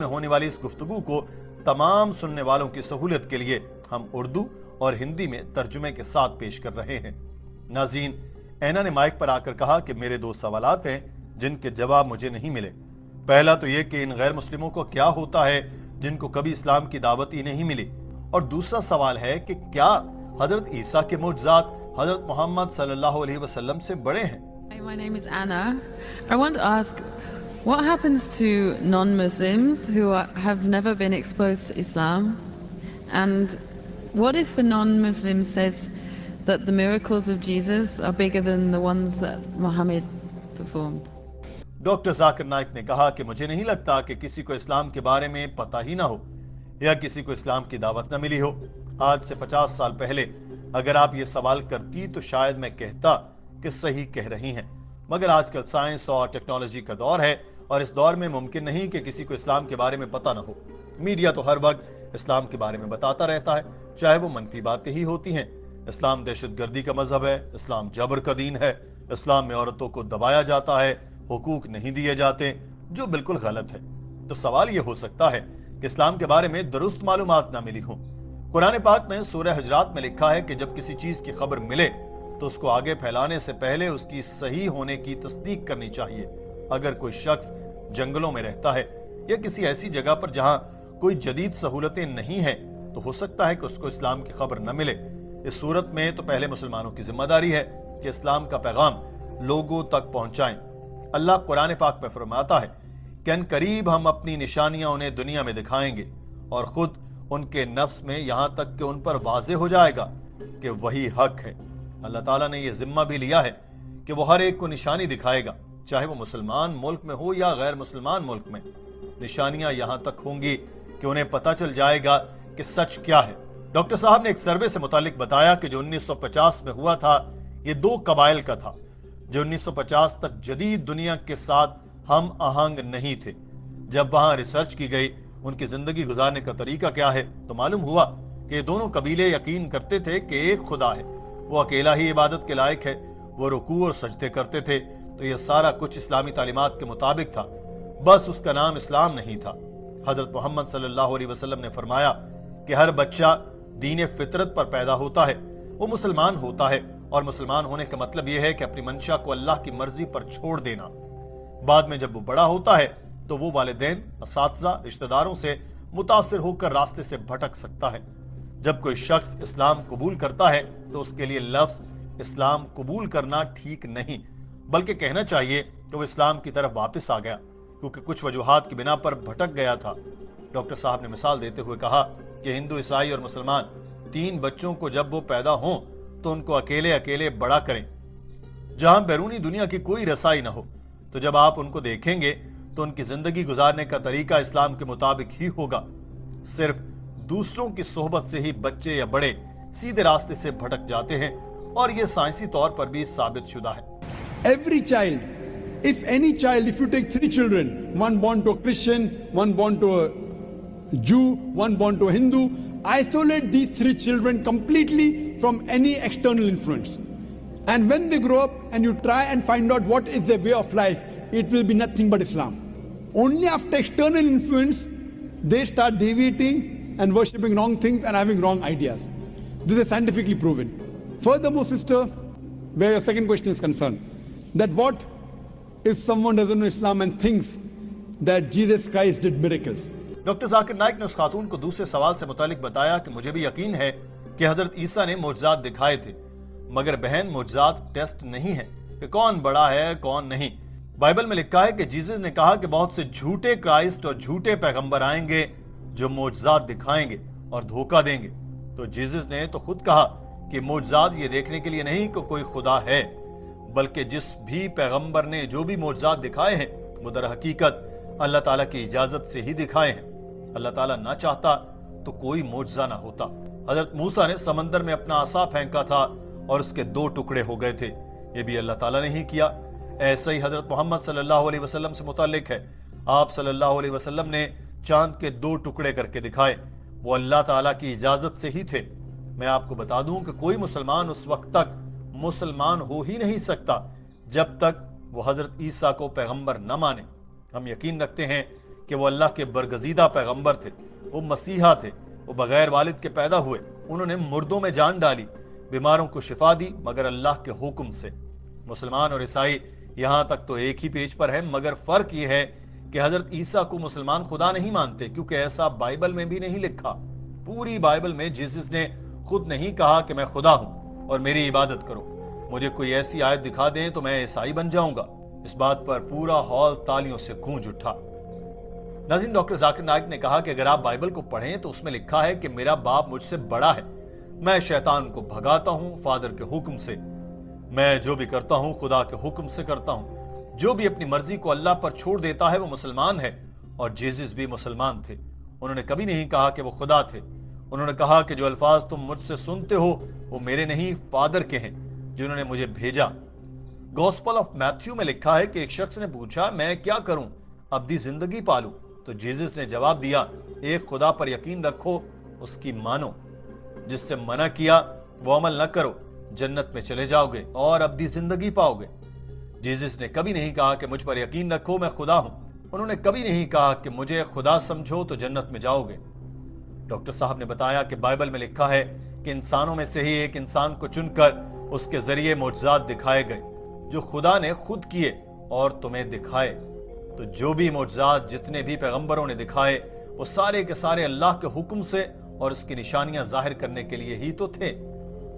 میں ہونے والی اس گفتگو کو تمام سننے والوں کی سہولت کے لیے ہم اردو اور ہندی میں ترجمے کے ساتھ پیش کر رہے ہیں۔ ناظرین، اینا نے مائک پر آ کر کہا کہ میرے دو سوالات ہیں جن کے جواب مجھے نہیں ملے۔ پہلا تو یہ کہ ان غیر مسلموں کو کیا ہوتا ہے جن کو کبھی اسلام کی دعوت ہی نہیں ملی، اور دوسرا سوال ہے کہ کیا حضرت عیسیٰ کے معجزات حضرت محمد صلی اللہ علیہ وسلم سے بڑے ہیں؟ Hi, my name is Anna. I want to ask, what happens to non-Muslims who have never been exposed to Islam? And what if a non-Muslim says that the miracles of Jesus are bigger than the ones that Muhammad performed? Doctor Zakir Naik نے کہا کہ مجھے نہیں لگتا کہ کسی کو اسلام کے بارے میں پتہ ہی نہ ہو یا کسی کو اسلام کی دعوت نہ ملی ہو۔ آج سے 50 سال پہلے اگر آپ یہ سوال کرتی تو شاید میں کہتا کہ صحیح کہہ رہی ہیں، مگر آج کل سائنس اور ٹیکنالوجی کا دور ہے اور اس دور میں ممکن نہیں کہ کسی کو اسلام کے بارے میں پتہ نہ ہو۔ میڈیا تو ہر وقت اسلام کے بارے میں بتاتا رہتا ہے، چاہے وہ منفی باتیں ہی ہوتی ہیں۔ اسلام دہشت گردی کا مذہب ہے، اسلام جبر کا دین ہے، اسلام میں عورتوں کو دبایا جاتا ہے، حقوق نہیں دیے جاتے، جو بالکل غلط ہے۔ تو سوال یہ ہو سکتا ہے کہ اسلام کے بارے میں درست معلومات نہ ملی ہوں۔ قرآن پاک میں سورہ حجرات میں لکھا ہے کہ جب کسی چیز کی خبر ملے تو اس کو آگے پھیلانے سے پہلے اس کی صحیح ہونے کی تصدیق کرنی چاہیے۔ اگر کوئی شخص جنگلوں میں رہتا ہے یا کسی ایسی جگہ پر جہاں کوئی جدید سہولتیں نہیں ہیں تو ہو سکتا ہے کہ اس کو اسلام کی خبر نہ ملے۔ اس صورت میں تو پہلے مسلمانوں کی ذمہ داری ہے کہ اسلام کا پیغام لوگوں تک پہنچائیں۔ اللہ قرآن پاک میں فرماتا ہے کہ ان قریب ہم اپنی نشانیاں انہیں دنیا میں دکھائیں گے اور خود ان کے نفس میں، یہاں تک کہ ان پر واضح ہو جائے گا کہ وہی حق ہے۔ اللہ تعالیٰ نے یہ ذمہ بھی لیا ہے کہ وہ ہر ایک کو نشانی دکھائے گا، چاہے وہ مسلمان ملک میں ہو یا غیر مسلمان ملک میں۔ نشانیاں یہاں تک ہوں گی کہ انہیں پتہ چل جائے گا کہ سچ کیا ہے۔ ڈاکٹر صاحب نے ایک سروے سے متعلق بتایا کہ جو 1950 میں ہوا تھا یہ 2 قبائل کا تھا جو 1950 تک جدید دنیا کے ساتھ ہم آہنگ نہیں تھے۔ جب وہاں ریسرچ کی گئی ان کی زندگی گزارنے کا طریقہ کیا ہے تو معلوم ہوا کہ یہ دونوں قبیلے یقین کرتے تھے کہ ایک خدا ہے، وہ اکیلا ہی عبادت کے لائق ہے، وہ رکوع اور سجدے کرتے تھے۔ تو یہ سارا کچھ اسلامی تعلیمات کے مطابق تھا، بس اس کا نام اسلام نہیں تھا۔ حضرت محمد صلی اللہ علیہ وسلم نے فرمایا کہ ہر بچہ دین فطرت پر پیدا ہوتا ہے، وہ مسلمان ہوتا ہے، اور مسلمان ہونے کا مطلب یہ ہے کہ اپنی منشا کو اللہ کی مرضی پر چھوڑ دینا۔ بعد میں جب وہ بڑا ہوتا ہے تو وہ والدین، اساتذہ، رشتہ داروں سے متاثر ہو کر راستے سے بھٹک سکتا ہے۔ جب کوئی شخص اسلام قبول کرتا ہے تو اس کے لیے لفظ اسلام قبول کرنا ٹھیک نہیں، بلکہ کہنا چاہیے کہ وہ اسلام کی طرف واپس آ گیا، کیونکہ کچھ وجوہات کی بنا پر بھٹک گیا تھا۔ ڈاکٹر صاحب نے مثال دیتے ہوئے کہا کہ ہندو، عیسائی اور مسلمان 3 بچوں کو جب وہ پیدا ہوں تو ان کو اکیلے اکیلے بڑا کریں، جہاں بیرونی دنیا کی کوئی رسائی نہ ہو۔ تو جب آپ ان کو دیکھیں گے تو ان کی زندگی گزارنے کا طریقہ اسلام کے مطابق ہی ہوگا۔ صرف دوسروں کی صحبت سے ہی بچے یا بڑے سیدھے راستے سے بھٹک جاتے ہیں، اور یہ سائنسی طور پر بھی ثابت شدہ ہے۔ Every child, if you take 3 children, one born to a Christian, one born to a Jew, one born to a Hindu, isolate these 3 children completely from any external influence. And when they grow up and you try and find out what is their way of life, it will be nothing but Islam. Only after external influence, they start deviating and worshipping wrong things and having wrong ideas. This is scientifically proven. Furthermore, sister, where your second question is concerned, that what if someone doesn't know Islam and thinks that Jesus Christ did miracles? Doctor Zakir Naik نے اس خاتون کو دوسرے سوال سے متعلق بتایا کہ مجھے بھی یقین ہے کہ حضرت عیسیٰ نے معجزات دکھائے تھے، مگر بہن معجزات ٹیسٹ نہیں ہے کہ کون بڑا ہے کون نہیں۔ بائبل میں لکھا ہے کہ جیسس نے کہا کہ بہت سے جھوٹے کرائسٹ اور جھوٹے پیغمبر آئیں گے جو معجزات دکھائیں گے اور دھوکہ دیں گے۔ تو جیسس نے تو خود کہا کہ معجزات یہ دیکھنے کے لیے نہیں کہ کوئی خدا ہے، بلکہ جس بھی پیغمبر نے جو بھی معجزات دکھائے ہیں وہ در حقیقت اللہ تعالیٰ کی اجازت سے ہی دکھائے ہیں۔ اللہ تعالیٰ نہ چاہتا تو کوئی معجزہ نہ ہوتا۔ حضرت موسیٰ نے سمندر میں اپنا عصا پھینکا تھا اور اس کے 2 ٹکڑے ہو گئے تھے، یہ بھی اللہ تعالیٰ نے ہی کیا۔ ایسا ہی حضرت محمد صلی اللہ علیہ وسلم سے متعلق ہے، آپ صلی اللہ علیہ وسلم نے چاند کے 2 ٹکڑے کر کے دکھائے، وہ اللہ تعالیٰ کی اجازت سے ہی تھے۔ میں آپ کو بتا دوں کہ کوئی مسلمان اس وقت تک مسلمان ہو ہی نہیں سکتا جب تک وہ حضرت عیسیٰ کو پیغمبر نہ مانے۔ ہم یقین رکھتے ہیں کہ وہ اللہ کے برگزیدہ پیغمبر تھے، وہ مسیحا تھے، وہ بغیر والد کے پیدا ہوئے، انہوں نے مردوں میں جان ڈالی، بیماروں کو شفا دی مگر اللہ کے حکم سے۔ مسلمان اور عیسائی یہاں تک تو ایک ہی پیج پر ہے، مگر فرق یہ ہے کہ حضرت عیسیٰ کو مسلمان خدا نہیں مانتے، کیونکہ ایسا بائبل میں بھی نہیں لکھا۔ پوری بائبل میں جیسس نے خود نہیں کہا کہ میں خدا ہوں اور میری عبادت کرو۔ مجھے کوئی ایسی آیت دکھا دیں تو میں عیسائی بن جاؤں گا۔ اس بات پر پورا ہال تالیوں سے گونج اٹھا۔ ناظرین، ڈاکٹر ذاکر نائک نے کہا کہ اگر آپ بائبل کو پڑھیں تو اس میں لکھا ہے کہ میرا باپ مجھ سے بڑا ہے، میں شیطان کو بھگاتا ہوں فادر کے حکم سے، میں جو بھی کرتا ہوں خدا کے حکم سے کرتا ہوں، جو بھی اپنی مرضی کو اللہ پر چھوڑ دیتا ہے وہ مسلمان ہے۔ اور جیسس بھی مسلمان تھے، انہوں نے کبھی نہیں کہا کہ وہ خدا تھے۔ انہوں نے کہا کہ جو الفاظ تم مجھ سے سنتے ہو وہ میرے نہیں، فادر کے ہیں جنہوں نے مجھے بھیجا۔ گوسپل آف میتھیو میں لکھا ہے کہ ایک شخص نے پوچھا، میں کیا کروں ابدی زندگی پالوں؟ تو جیسس نے جواب دیا، ایک خدا پر یقین رکھو، اس کی مانو، جس سے منع کیا وہ عمل نہ کرو، جنت میں چلے جاؤ گے اور ابدی زندگی پاؤ گے۔ جیسس نے کبھی نہیں کہا کہ مجھ پر یقین رکھو میں خدا ہوں، انہوں نے کبھی نہیں کہا کہ مجھے خدا سمجھو تو جنت میں جاؤ گے۔ ڈاکٹر صاحب نے بتایا کہ بائبل میں لکھا ہے کہ انسانوں میں سے ہی ایک انسان کو چن کر اس کے ذریعے معجزات دکھائے گئے جو خدا نے خود کیے اور تمہیں دکھائے۔ تو جو بھی معجزات جتنے بھی پیغمبروں نے دکھائے وہ سارے کے سارے اللہ کے حکم سے اور اس کی نشانیاں ظاہر کرنے کے لیے ہی تو تھے۔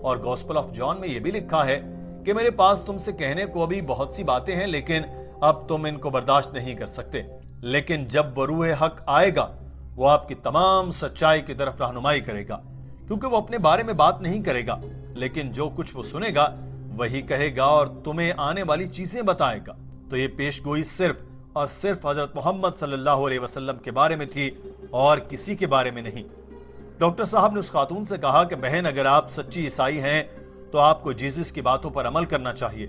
اور گوسپل آف جان میں یہ بھی لکھا ہے کہ میرے پاس تم سے کہنے کو ابھی بہت سی باتیں ہیں لیکن اب تم ان کو برداشت نہیں کر سکتے، لیکن جب وہ روح حق آئے گا وہ آپ کی تمام سچائی کی طرف رہنمائی کرے گا، کیونکہ وہ اپنے بارے میں بات نہیں کرے گا لیکن جو کچھ وہ سنے گا وہی کہے گا اور تمہیں آنے والی چیزیں بتائے گا۔ تو یہ پیش گوئی صرف اور صرف حضرت محمد صلی اللہ علیہ وسلم کے بارے میں تھی اور کسی کے بارے میں نہیں۔ ڈاکٹر صاحب نے اس خاتون سے کہا کہ بہن، اگر آپ سچی عیسائی ہیں تو آپ کو جیسس کی باتوں پر عمل کرنا چاہیے۔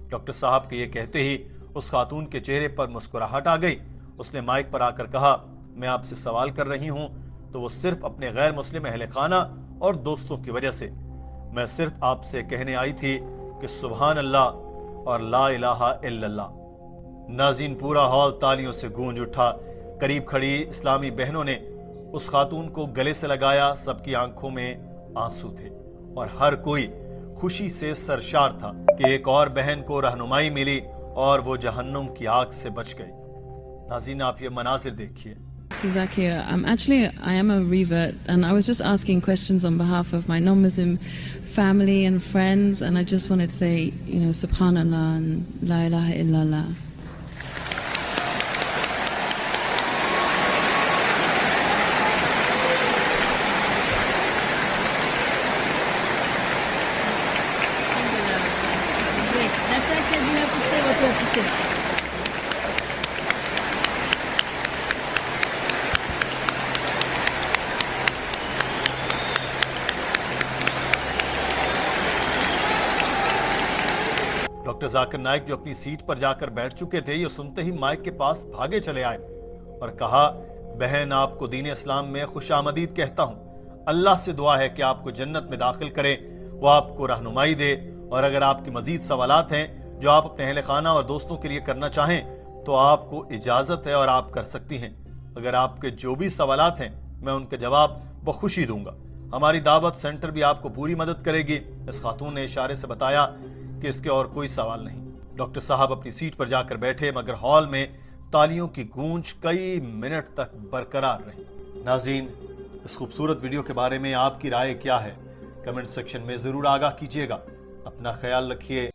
ڈاکٹر صاحب کے یہ کہتے ہی اس خاتون کے چہرے پر مسکراہٹ آ گئی۔ اس نے مائک پر آ کر کہا، میں آپ سے سوال کر رہی ہوں تو وہ صرف اپنے غیر مسلم اہل خانہ اور دوستوں کی وجہ سے۔ میں صرف آپ سے کہنے آئی تھی کہ سبحان اللہ اور لا الہ الا اللہ۔ ناظرین، پورا ہال تالیوں سے گونج اٹھا۔ قریب کھڑی اسلامی بہنوں نے اس خاتون کو گلے سے لگایا، سب کی آنکھوں میں آنسو تھے اور ہر کوئی خوشی سے سرشار تھا کہ ایک اور بہن کو رہنمائی ملی اور وہ جہنم کی آگ سے بچ گئی۔ ناظرین، آپ یہ مناظر دیکھیے۔ Zakir, I am a revert, and I was just asking questions on behalf of my non-Muslim family and friends, and I just wanted to say, Subhanallah and La ilaha illallah. Great. That's why I said you have to say what you have to say. Doctor Zakir Naik جو اپنی set پر جا کر بیٹھ چکے تھے، یہ سنتے ہی mic کے پاس بھاگے چلے آئے اور کہا، بہن، آپ کو دین اسلام میں خوش آمدید کہتا ہوں۔ اللہ سے دعا ہے کہ آپ کو جنت میں داخل کرے، وہ آپ کو رہنمائی دے، اور اگر آپ کی مزید سوالات ہیں جو آپ اپنے اہل خانہ اور دوستوں کے لیے کرنا چاہیں تو آپ کو اجازت ہے اور آپ کر سکتی ہیں۔ اگر آپ کے جو بھی سوالات ہیں میں ان کے جواب بخوشی دوں گا۔ ہماری دعوت سینٹر بھی آپ کو پوری مدد کرے گی۔ اس خاتون نے اشارے سے بتایا کہ اس کے اور کوئی سوال نہیں۔ ڈاکٹر صاحب اپنی سیٹ پر جا کر بیٹھے، مگر ہال میں تالیوں کی گونج کئی منٹ تک برقرار رہی۔ ناظرین، اس خوبصورت ویڈیو کے بارے میں آپ کی رائے کیا ہے؟ کمنٹ سیکشن میں ضرور آگاہ کیجیے گا۔ اپنا خیال رکھیے۔